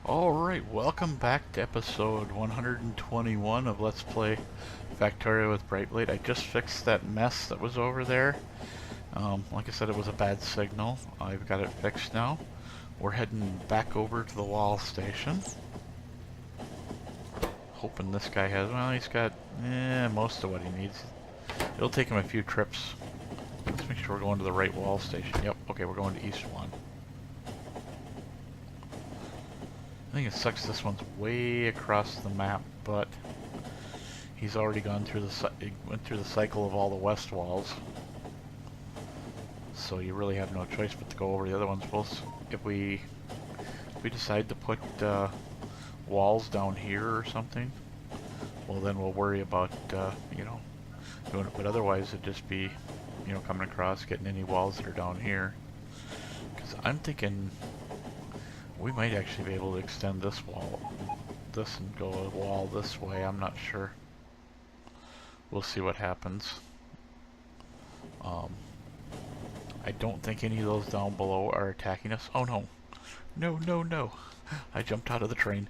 Alright, welcome back to episode 121 of Let's Play Factorio with Brightblade. I just fixed that mess that was over there. Like I said, it was a bad signal. I've got it fixed now. We're heading back over to the wall station. Hoping this guy has, well, he's got most of what he needs. It'll take him a few trips. Let's make sure we're going to the right wall station. Yep, okay, we're going to East 1. I think it sucks this one's way across the map, but he's already gone through went through the cycle of all the west walls. So you really have no choice but to go over the other ones. If we decide to put walls down here or something, well then we'll worry about doing it. But otherwise it'd just be coming across, getting any walls that are down here. Because I'm thinking we might actually be able to extend this and go a wall this way. I'm not sure. We'll see what happens. I don't think any of those down below are attacking us. Oh no. No, no, no. I jumped out of the train.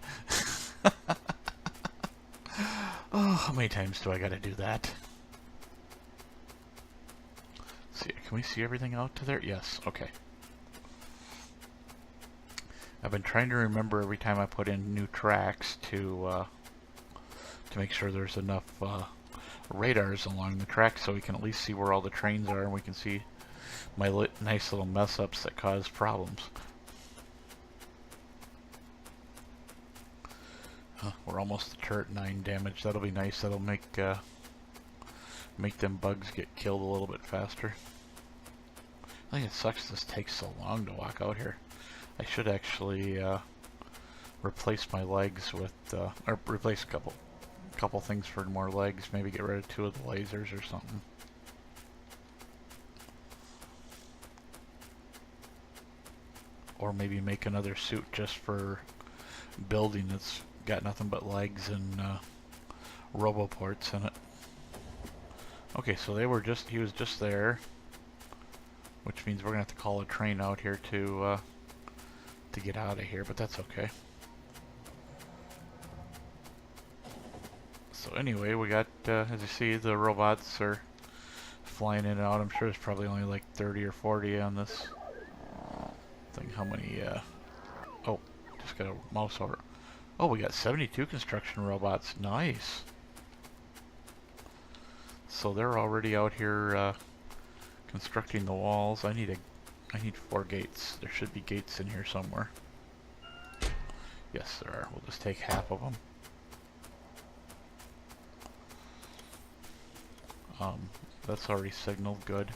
Oh, how many times do I gotta do that? Let's see, can we see everything out to there? Yes, okay. I've been trying to remember every time I put in new tracks to make sure there's enough radars along the track so we can at least see where all the trains are and we can see my nice little mess ups that cause problems. We're almost to turret 9 damage. That'll be nice. That'll make them bugs get killed a little bit faster. I think it sucks this takes so long to walk out here. I should actually replace my legs with, or replace a couple things for more legs. Maybe get rid of 2 of the lasers or something. Or maybe make another suit just for building that's got nothing but legs and roboports in it. Okay, so he was just there, which means we're gonna have to call a train out here to get out of here, but that's okay. So anyway, we got, as you see, the robots are flying in and out. I'm sure there's probably only like 30 or 40 on this thing. How many, oh, just got a mouse over. Oh, we got 72 construction robots. Nice. So they're already out here constructing the walls. I need 4 gates. There should be gates in here somewhere. Yes, there are. We'll just take half of them. That's already signaled. Good.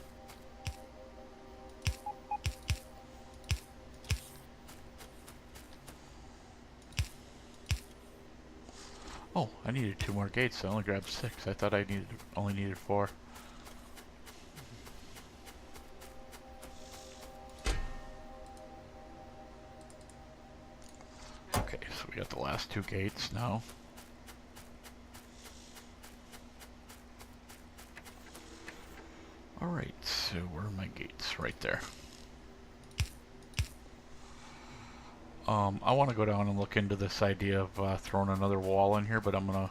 Oh, I needed 2 more gates. I only grabbed 6. I thought I only needed 4. Okay, so we got the last 2 gates now. Alright, so where are my gates? Right there. I want to go down and look into this idea of throwing another wall in here, but I'm gonna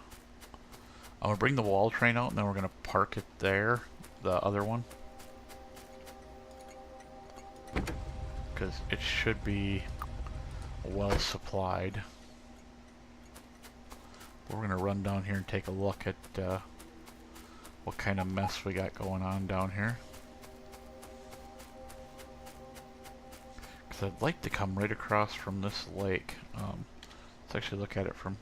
bring the wall train out and then we're gonna park it there, the other one, because it should be well supplied. We're gonna run down here and take a look at what kind of mess we got going on down here. I'd like to come right across from this lake. Let's actually look at it from...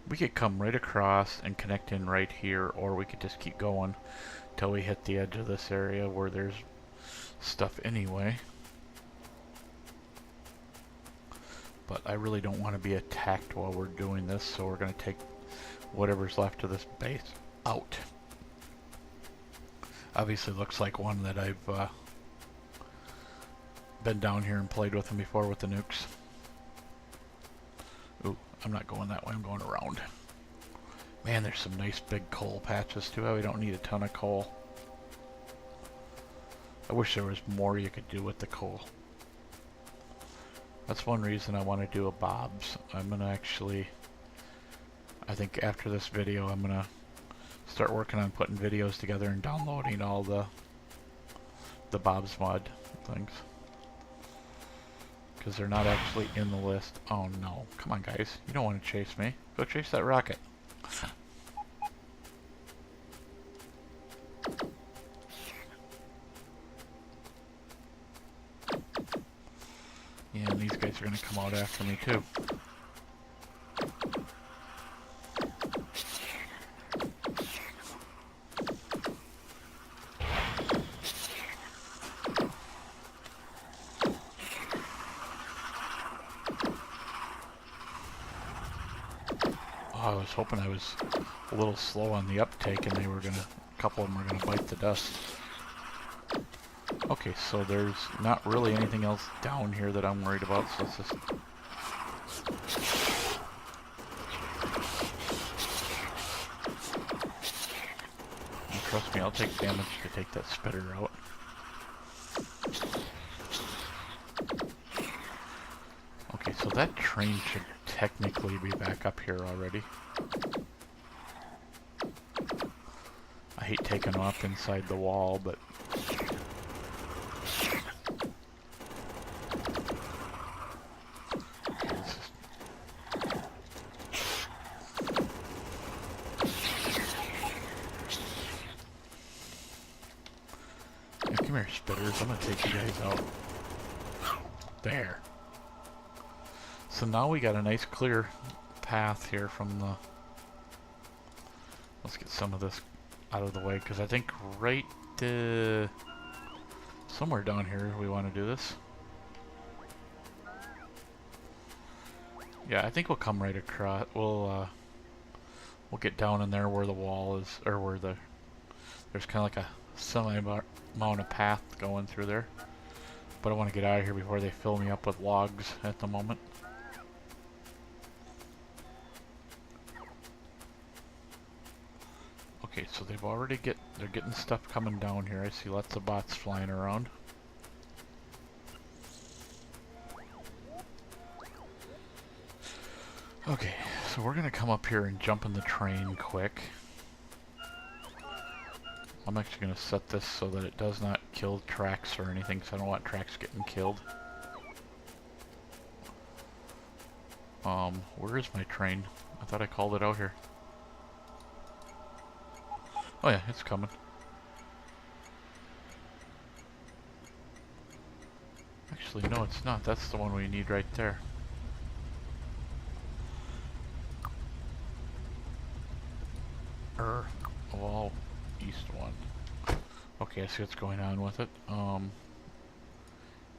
We could come right across and connect in right here, or we could just keep going till we hit the edge of this area where there's stuff anyway. But I really don't want to be attacked while we're doing this, so we're going to take whatever's left of this base out. Obviously looks like one that I've been down here and played with them before with the nukes. Ooh, I'm not going that way, I'm going around. Man, there's some nice big coal patches too. We don't need a ton of coal. I wish there was more you could do with the coal. That's one reason I want to do a Bob's. I'm gonna actually, I think after this video, I'm gonna start working on putting videos together and downloading all the Bob's mod things. Because they're not actually in the list. Oh no, come on guys, you don't want to chase me. Go chase that rocket. Yeah, and these guys are going to come out after me too. Oh, I was hoping I was a little slow on the uptake and they were going to, a couple of them are going to bite the dust. Okay, so there's not really anything else down here that I'm worried about, so let's just... And trust me, I'll take damage to take that spitter out. Okay, so that train should technically be back up here already. I hate taking off inside the wall, but... Come here, spitters. I'm gonna take you guys out. There. So now we got a nice clear path here from the... Let's get some of this out of the way, because I think right somewhere down here we want to do this. Yeah, I think we'll come right across. We'll get down in there where the wall is, or where there's kind of like a amount of path going through there, but I want to get out of here before they fill me up with logs at the moment. Okay, so they're getting stuff coming down here. I see lots of bots flying around. Okay, so we're gonna come up here and jump in the train quick. I'm actually going to set this so that it does not kill tracks or anything, so I don't want tracks getting killed. Where is my train? I thought I called it out here. Oh yeah, it's coming. Actually, no, it's not. That's the one we need right there. Well, east one. Okay, I see what's going on with it.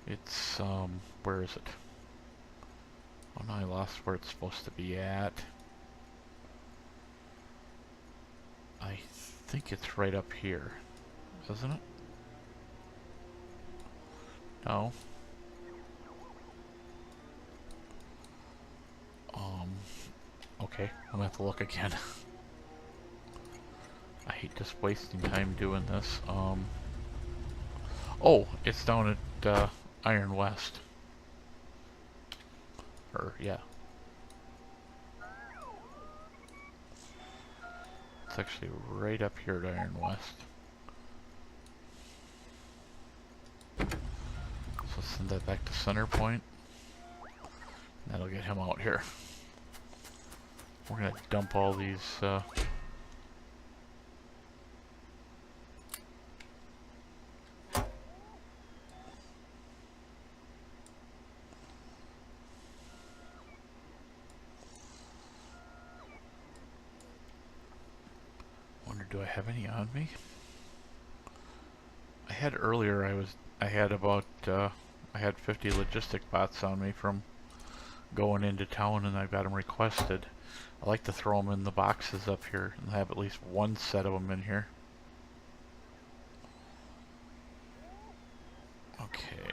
It's, where is it? Oh no, I lost where it's supposed to be at. I think it's right up here, isn't it? No. Okay, I'm gonna have to look again. I hate just wasting time doing this. Oh, it's down at Iron West. Yeah. It's actually right up here at Iron West. So send that back to center point. That'll get him out here. We're gonna dump all these do I have any on me? I had earlier, I had about I had 50 logistic bots on me from going into town, and I got them requested. I like to throw them in the boxes up here and have at least one set of them in here. Okay.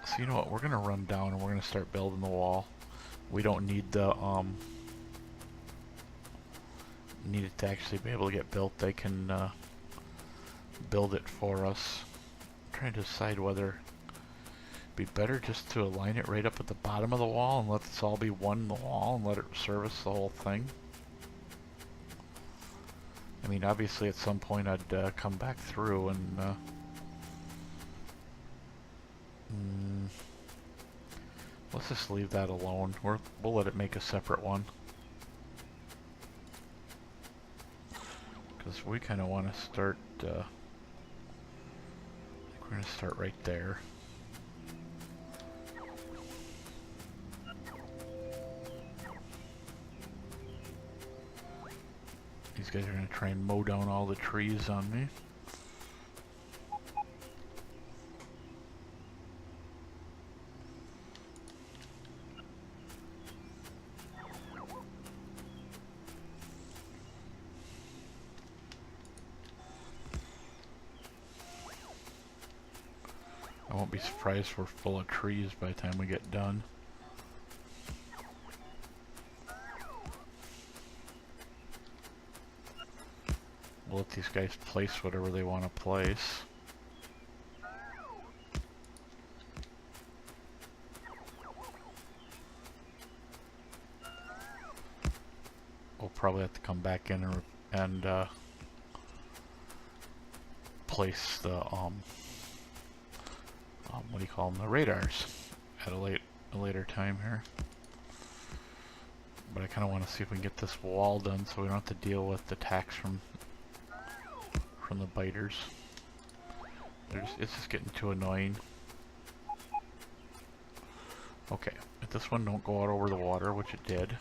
So you know what, we're gonna run down and we're gonna start building the wall. We don't need the need it to actually be able to get built. They can build it for us. I'm trying to decide whether Be better just to align it right up at the bottom of the wall and let this all be one wall and let it service the whole thing. I mean, obviously at some point I'd come back through and let's just leave that alone. We'll let it make a separate one. Because we kind of want to start, I think we're going to start right there. These guys are going to try and mow down all the trees on me. I won't be surprised if we're full of trees by the time we get done. We'll let these guys place whatever they want to place. We'll probably have to come back in and place the what do you call them, the radars at a later time here. But I kind of want to see if we can get this wall done so we don't have to deal with attacks from the biters. It's just getting too annoying. Okay, if this one don't go out over the water, which it did.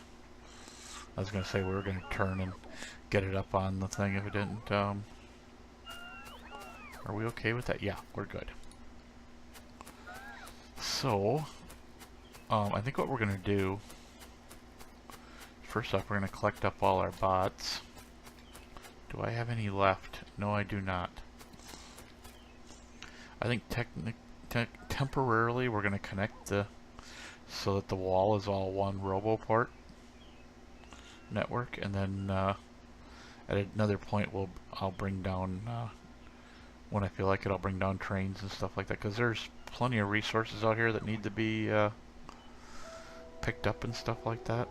I was going to say we were going to turn and get it up on the thing if it didn't. Are we okay with that? Yeah, we're good. So, I think what we're going to do, first off, we're going to collect up all our bots. Do I have any left? No, I do not. I think temporarily we're going to connect so that the wall is all one RoboPort network, and then at another point I'll bring down, when I feel like it, I'll bring down trains and stuff like that, because there's plenty of resources out here that need to be picked up and stuff like that.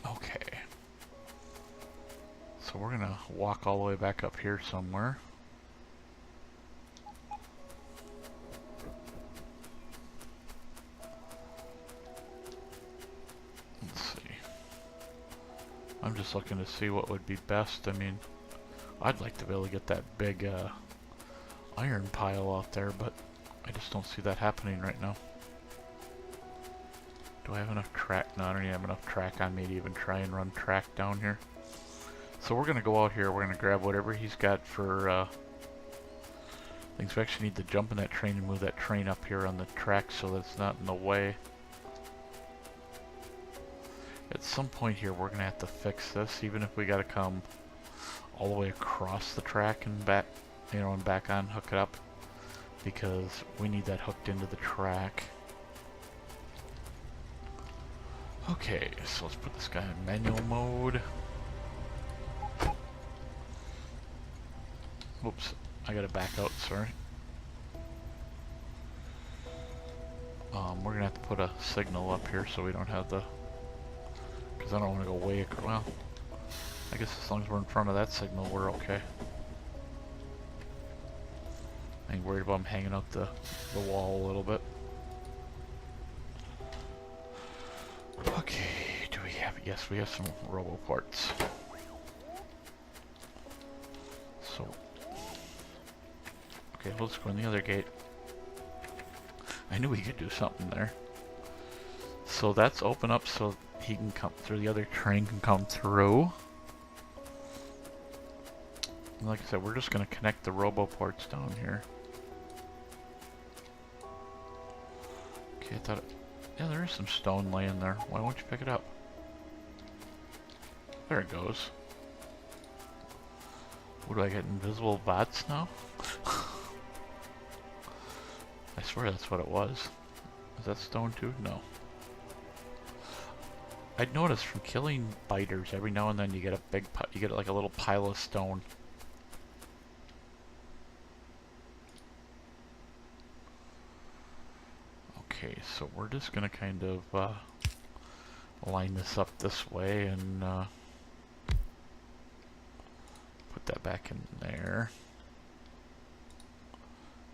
Okay. So we're gonna walk all the way back up here somewhere. Let's see. I'm just looking to see what would be best. I mean, I'd like to be able to get that big iron pile out there, but I just don't see that happening right now. Do I have enough track? No, I don't even have enough track on me to even try and run track down here. So we're going to go out here, we're going to grab whatever he's got for things. We actually need to jump in that train and move that train up here on the track so that it's not in the way. At some point here we're going to have to fix this, even if we got to come all the way across the track and back, you know, and back on, hook it up, because we need that hooked into the track. Okay, so let's put this guy in manual mode. Whoops, I gotta back out, sorry. We're gonna have to put a signal up here so we don't have the, because I don't want to go way across. Well, I guess as long as we're in front of that signal, we're okay. I ain't worried about him hanging out the wall a little bit. Okay, do we have, yes, we have some RoboPorts. So, okay, let's go in the other gate. I knew we could do something there. So that's open up so he can come through, the other train can come through. And like I said, we're just going to connect the RoboPorts down here. Okay, I thought yeah, there is some stone laying there. Why won't you pick it up? There it goes. What do I get, invisible bots now? I swear that's what it was. Is that stone too? No. I'd noticed from killing biters, every now and then you get a big, you get like a little pile of stone. Okay, so we're just gonna kind of line this up this way and put that back in there.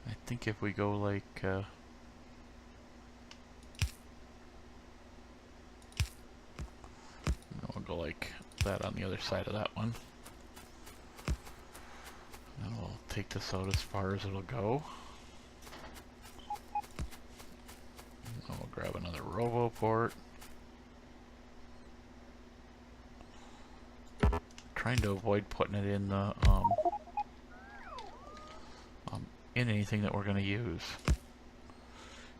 I think if we go like we'll go like that on the other side of that one. And we'll take this out as far as it'll go. And we'll grab another robo port. Trying to avoid putting it in the in anything that we're going to use.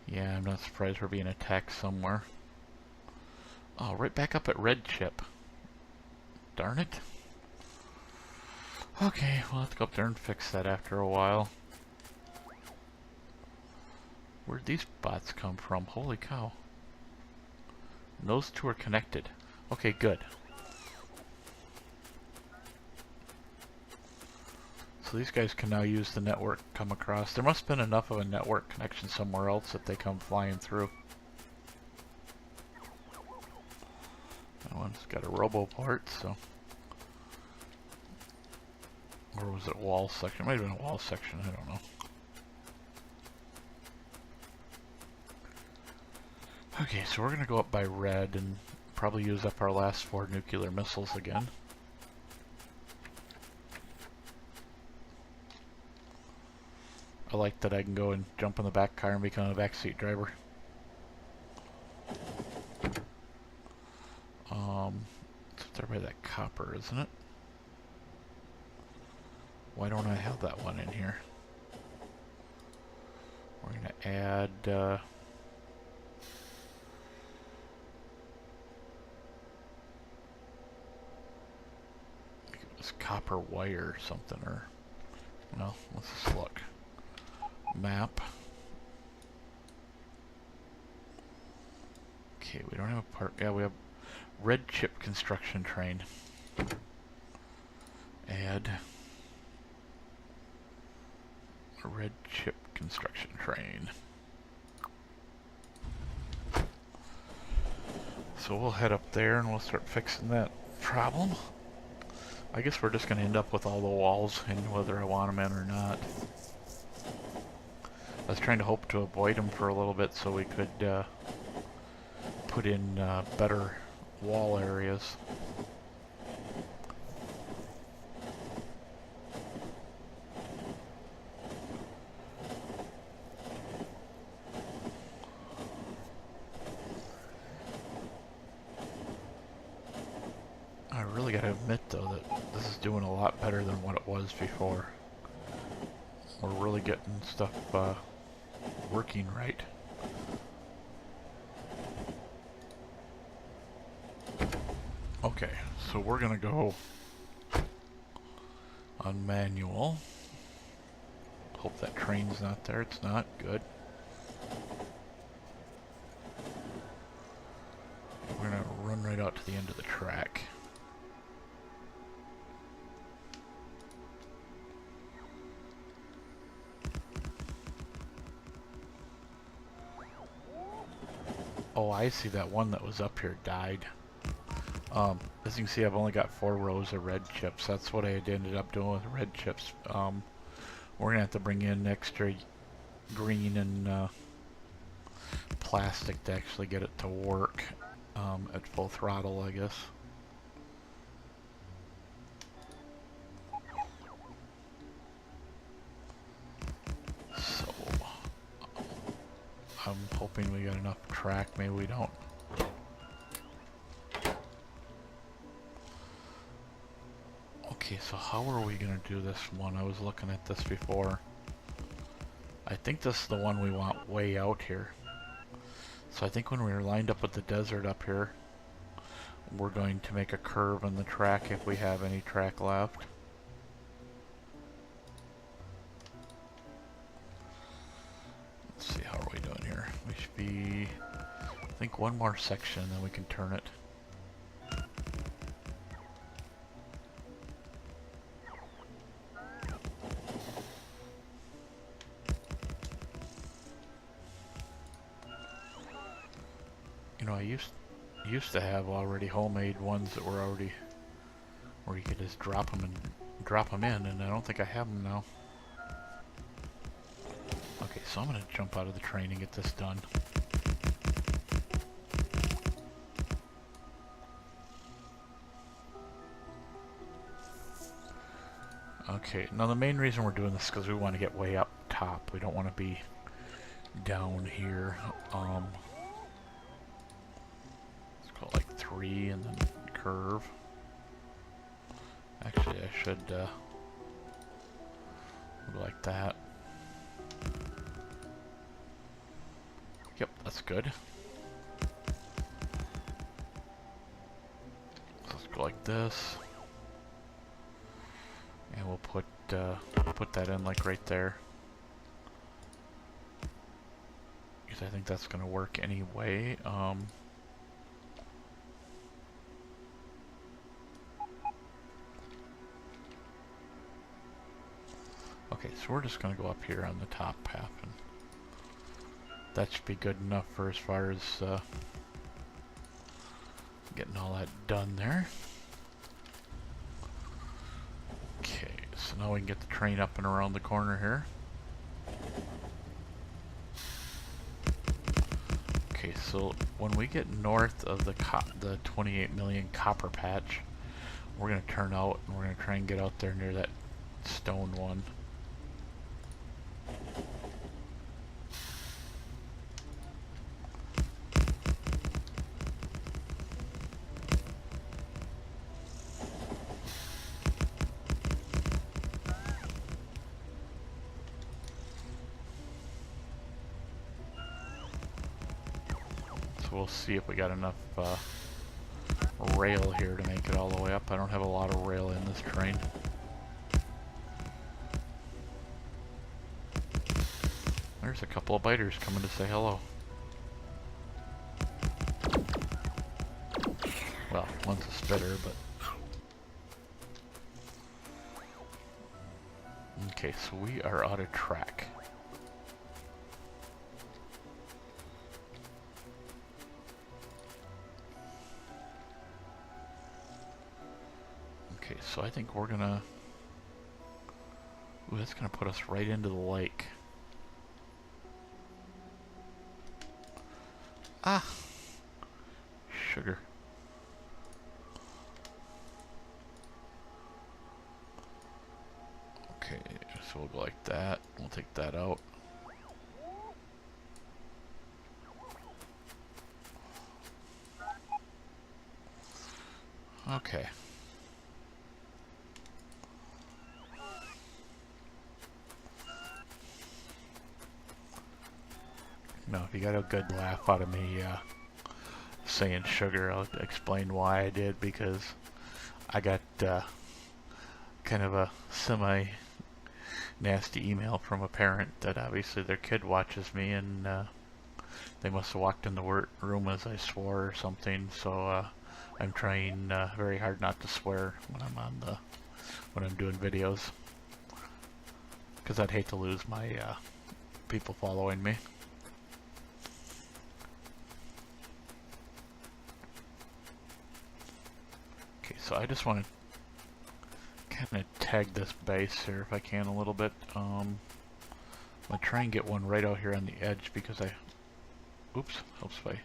Yeah, I'm not surprised we're being attacked somewhere. Oh, right back up at red chip. Darn it. Okay, we'll have to go up there and fix that after a while. Where'd these bots come from? Holy cow. And those two are connected. Okay, good. So these guys can now use the network come across. There must have been enough of a network connection somewhere else that they come flying through. That one's got a robo port, so... Or was it wall section? It might have been a wall section, I don't know. Okay, so we're going to go up by red and probably use up our last 4 nuclear missiles again. I like that I can go and jump in the back car and become a backseat driver. It's up there by that copper, isn't it? Why don't I have that one in here? We're going to add... I think it was copper wire or something, or... No, let's just look. Map. Okay, we don't have a part... Yeah, we have red chip construction train. Add... a red chip construction train. So we'll head up there and we'll start fixing that problem. I guess we're just going to end up with all the walls in whether I want them in or not. I was trying to hope to avoid them for a little bit so we could put in better wall areas. I really gotta admit though that this is doing a lot better than what it was before. We're really getting stuff working right. Okay, so we're gonna go on manual. Hope that train's not there. It's not. Good. We're gonna run right out to the end of the track. Oh, I see, that one that was up here died. As you can see, I've only got 4 rows of red chips. That's what I had ended up doing with red chips. We're gonna have to bring in extra green and plastic to actually get it to work at full throttle, I guess. So I'm hoping we got enough track. Maybe we don't. Okay, so how are we gonna do this one? I was looking at this before. I think this is the one we want way out here. So I think when we're lined up with the desert up here, we're going to make a curve in the track if we have any track left. Let's see, how are we doing here? We should be, I think, one more section, then we can turn it. used to have already homemade ones that were already where you could just drop them in, and I don't think I have them now. Okay, so I'm gonna jump out of the train and get this done. Okay, now the main reason we're doing this is because we want to get way up top. We don't want to be down here. Let's call it like 3 and then curve. Actually, I should go like that. Yep, that's good. Let's go like this. And we'll put that in like right there. Because I think that's gonna work anyway. Okay, so we're just gonna go up here on the top path, and that should be good enough for as far as getting all that done there. Okay, so now we can get the train up and around the corner here. Okay, so when we get north of the 28 million copper patch, we're going to turn out and we're going to try and get out there near that stone one. We'll see if we got enough rail here to make it all the way up. I don't have a lot of rail in this train. There's a couple of biters coming to say hello. Well, one's a spitter, but... Okay, so we are out of track. Okay, so I think we're gonna... Ooh, that's gonna put us right into the lake. Ah! Sugar. Okay, so we'll go like that. We'll take that out. Okay. No, if you got a good laugh out of me saying sugar, I'll explain why I did, because I got kind of a semi-nasty email from a parent that obviously their kid watches me, and they must have walked in the room as I swore or something, so I'm trying very hard not to swear when I'm doing videos, because I'd hate to lose my people following me. Okay, so I just want to kind of tag this base here if I can a little bit. I'm going to try and get one right out here on the edge because oops, helps if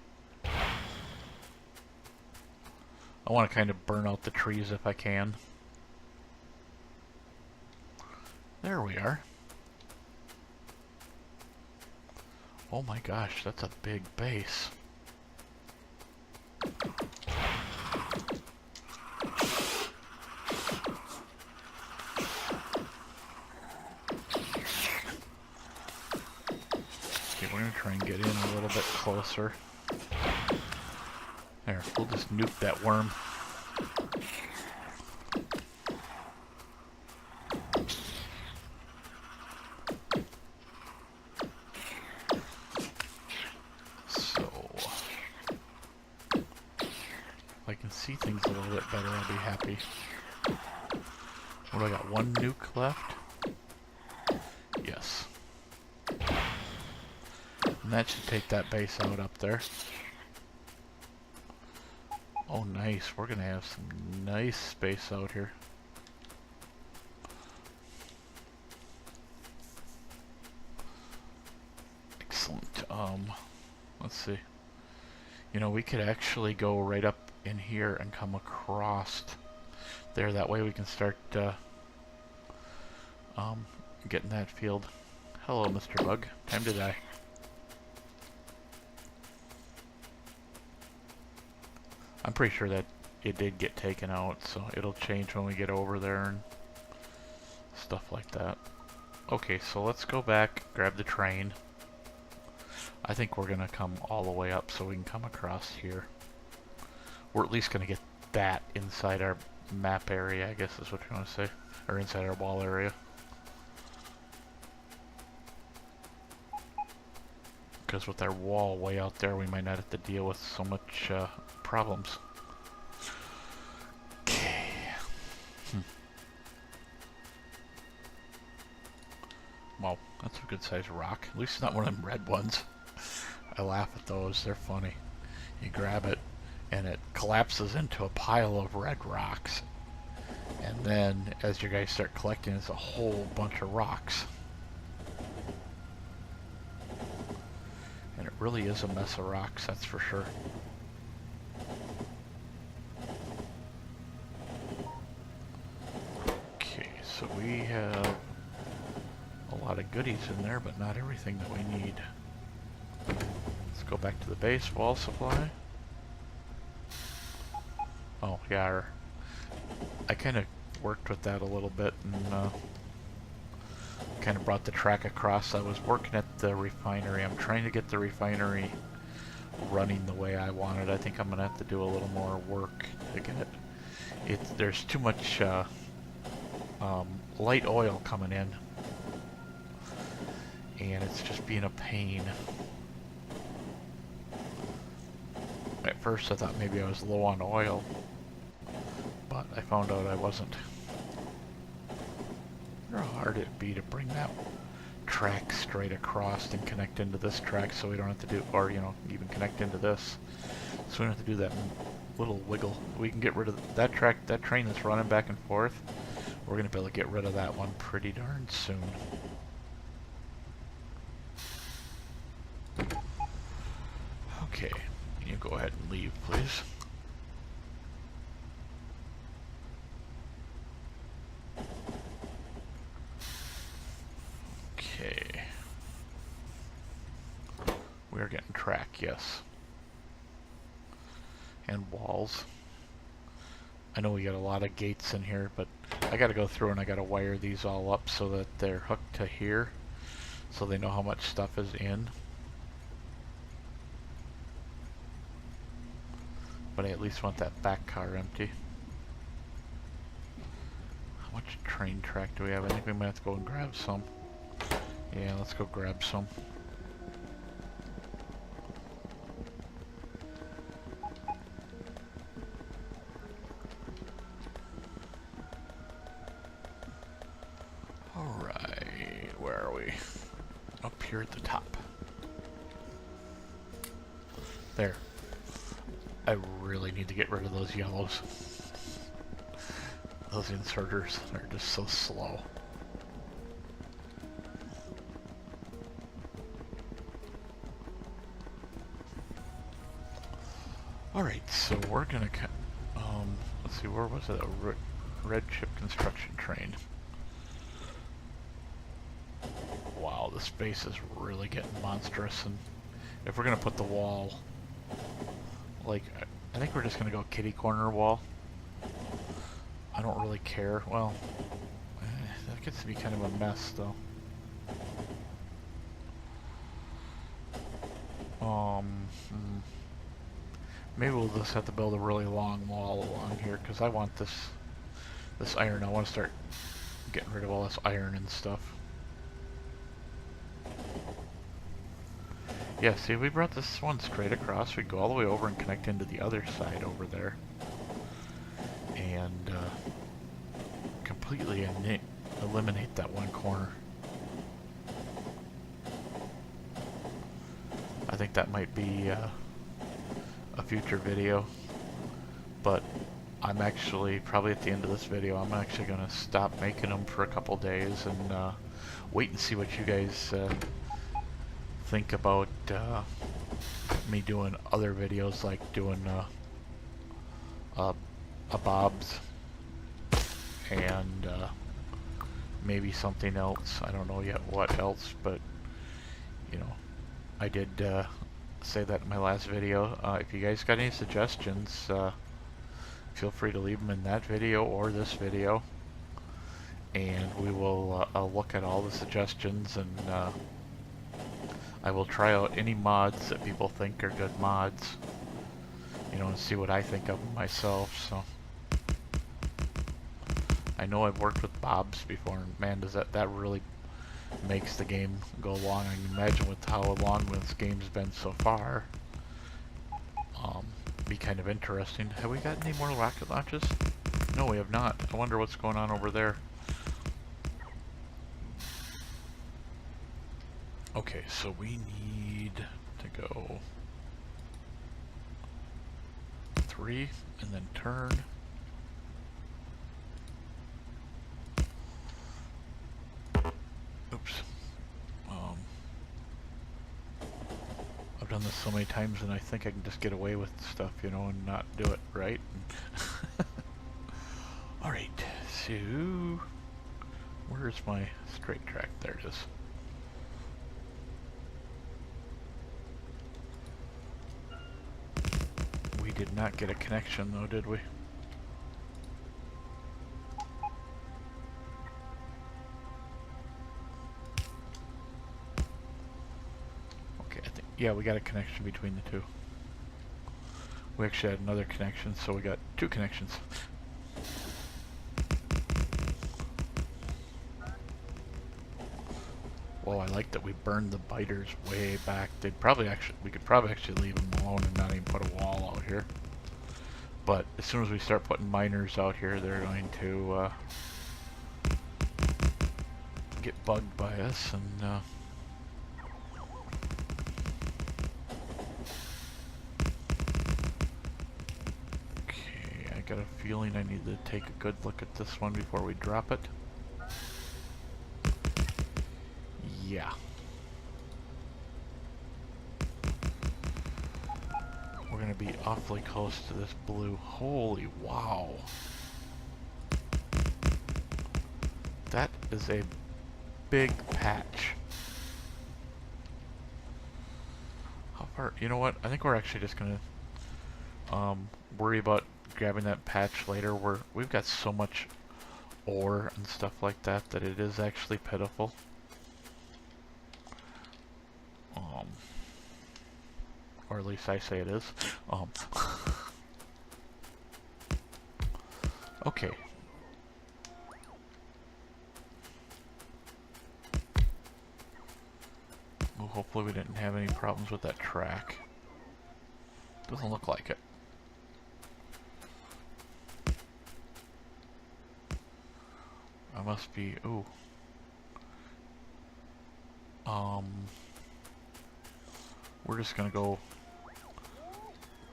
I want to kind of burn out the trees if I can. There we are. Oh my gosh, that's a big base. We're going to try and get in a little bit closer. There, we'll just nuke that worm. So, if I can see things a little bit better, I'll be happy. What do I got? 1 nuke left? Yes. And that should take that base out up there. Oh, nice. We're gonna have some nice space out here. Excellent. Let's see. You know, we could actually go right up in here and come across there. That way we can start getting that field. Hello, Mr. Bug. Time to die. I'm pretty sure that it did get taken out, so it'll change when we get over there and stuff like that. Okay, so let's go back, grab the train. I think we're going to come all the way up so we can come across here. We're at least going to get that inside our map area, I guess is what you want to say. Or inside our wall area. Because with our wall way out there, we might not have to deal with so much problems. Okay. Well, that's a good sized rock. At least it's not one of them red ones. I laugh at those. They're funny. You grab it, and it collapses into a pile of red rocks. And then, as you guys start collecting, it's a whole bunch of rocks. And it really is a mess of rocks, that's for sure. Okay, so we have a lot of goodies in there, but not everything that we need. Let's go back to the base wall supply. Oh, yeah, I kind of worked with that a little bit and kind of brought the track across. I was working at the refinery. I'm trying to get the refinery running the way I want it. I think I'm going to have to do a little more work to get it. There's too much light oil coming in, and it's just being a pain. At first I thought maybe I was low on oil, but I found out I wasn't. I wonder how hard it'd be to bring that track straight across and connect into this track so we don't have to do, or you know, even connect into this. So we don't have to do that little wiggle. We can get rid of that track, that train that's running back and forth. We're going to be able to get rid of that one pretty darn soon. Okay, you go ahead and leave, please. Okay. We are getting track, yes. And walls. I know we got a lot of gates in here, but I gotta go through and I gotta wire these all up so that they're hooked to here, so they know how much stuff is in. But I at least want that back car empty. How much train track do we have? I think we might have to go and grab some. Yeah, let's go grab some. Alright, where are we? Up here at the top. There. I really need to get rid of those yellows. Those inserters are just so slow. Alright, so we're gonna let's see, where was it? A red chip construction train. Wow, the space is really getting monstrous, and if we're gonna put the wall, like, I think we're just gonna go kitty corner wall. I don't really care. Well, that gets to be kind of a mess, though. Maybe we'll just have to build a really long wall along here, because I want this iron. I want to start getting rid of all this iron and stuff. Yeah, see, if we brought this one straight across, we'd go all the way over and connect into the other side over there. And completely eliminate that one corner. I think that might be a future video. but I'm actually, probably at the end of this video, I'm actually going to stop making them for a couple days and wait and see what you guys think about me doing other videos, like doing a Bob's and maybe something else. I don't know yet what else, but you know, I did say that in my last video. If you guys got any suggestions, feel free to leave them in that video or this video, and we will I'll look at all the suggestions, and I will try out any mods that people think are good mods, you know, and see what I think of them myself. So I know I've worked with Bob's before, and man, does that really makes the game go long. I can imagine with how long this game's been so far. Be kind of interesting. Have we got any more rocket launches? No, we have not. I wonder what's going on over there. Okay, so we need to go 3 and then turn. Oops. I've done this so many times, and I think I can just get away with stuff, you know, and not do it right. Alright, so where's my straight track? There it is. We did not get a connection though, did we? Yeah, we got a connection between the two. We actually had another connection, so we got 2 connections. Well, I like that we burned the biters way back. We could probably actually leave them alone and not even put a wall out here. But as soon as we start putting miners out here, they're going to get bugged by us, and got a feeling I need to take a good look at this one before we drop it. Yeah. We're gonna be awfully close to this blue. Holy wow. That is a big patch. How far? You know what? I think we're actually just gonna worry about grabbing that patch later. We've got so much ore and stuff like that that it is actually pitiful. Or at least I say it is. Okay. Well, hopefully we didn't have any problems with that track. Doesn't look like it. I must be, ooh. We're just gonna go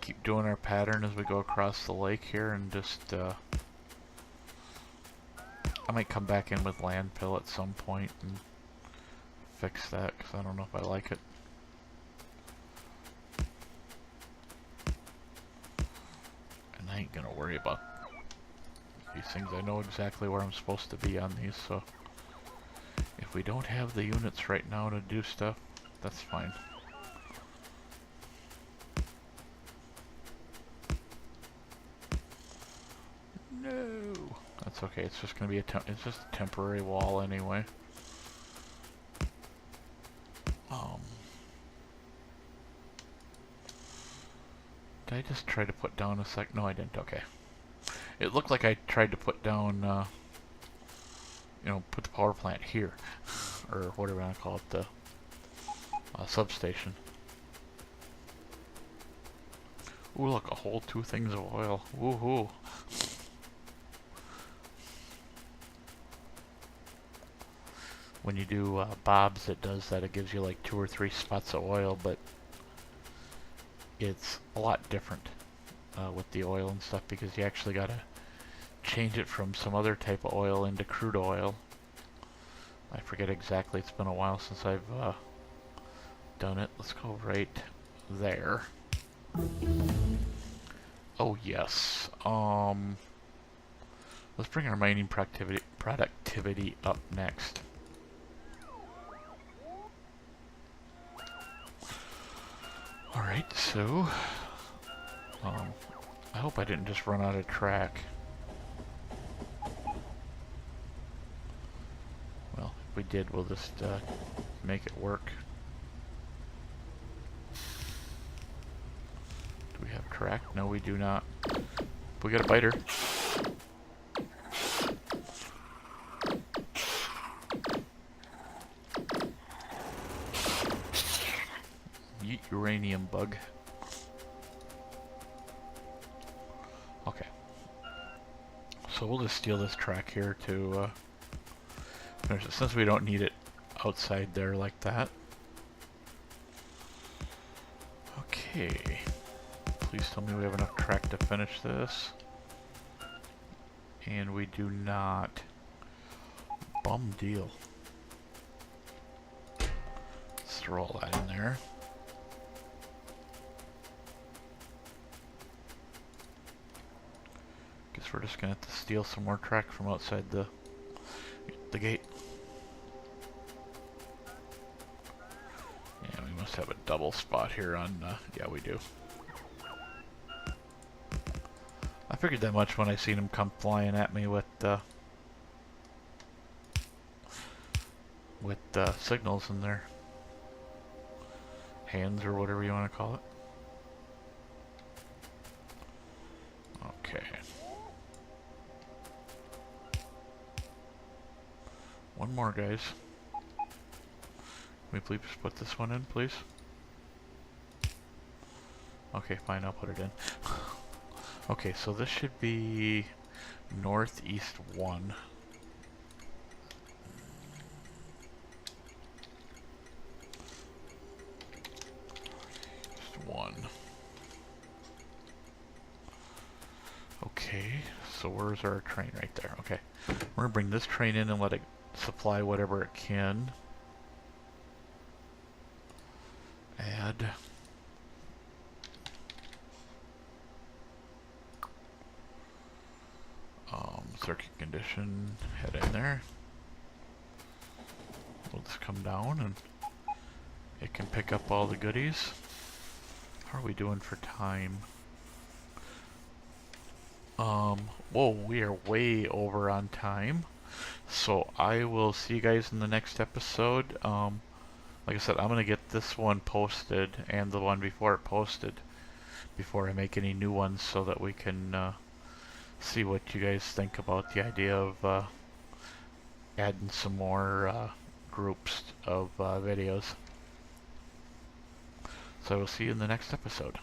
keep doing our pattern as we go across the lake here, and just, I might come back in with landfill at some point and fix that, because I don't know if I like it. And I ain't gonna worry about these things. I know exactly where I'm supposed to be on these, so if we don't have the units right now to do stuff, that's fine. No, that's okay. It's just gonna be it's just a temporary wall anyway. Did I just try to put down a sec? No, I didn't. Okay. It looked like I tried to put down, you know, put the power plant here, or whatever I call it, the substation. Ooh, look, a whole 2 things of oil. Woohoo! When you do Bob's, it does that. It gives you like 2 or 3 spots of oil, but it's a lot different with the oil and stuff, because you actually gotta change it from some other type of oil into crude oil. I forget exactly, it's been a while since I've done it. Let's go right there. Oh yes. Let's bring our mining productivity up next. Alright, so I hope I didn't just run out of track. Well, if we did, we'll just make it work. Do we have track? No, we do not. We got a biter. Yeet, uranium bug. Okay. So we'll just steal this track here to finish it, since we don't need it outside there like that. Okay. Please tell me we have enough track to finish this. And we do not. Bum deal. Let's throw all that in there. Guess we're just gonna have to steal some more track from outside the gate. Yeah, we must have a double spot here on, yeah we do. I figured that much when I seen him come flying at me with signals in their hands, or whatever you want to call it. Okay. One more, guys. Can we please put this one in, please? Okay, fine, I'll put it in. Okay, so this should be northeast 1. Just 1. Okay, so where's our train? Right there. Okay. We're gonna bring this train in and let it supply whatever it can. Add. Circuit condition, head in there. We'll just come down and it can pick up all the goodies. How are we doing for time? Whoa, we are way over on time. So I will see you guys in the next episode. Like I said, I'm gonna get this one posted and the one before it posted before I make any new ones, so that we can see what you guys think about the idea of adding some more groups of videos. So I will see you in the next episode.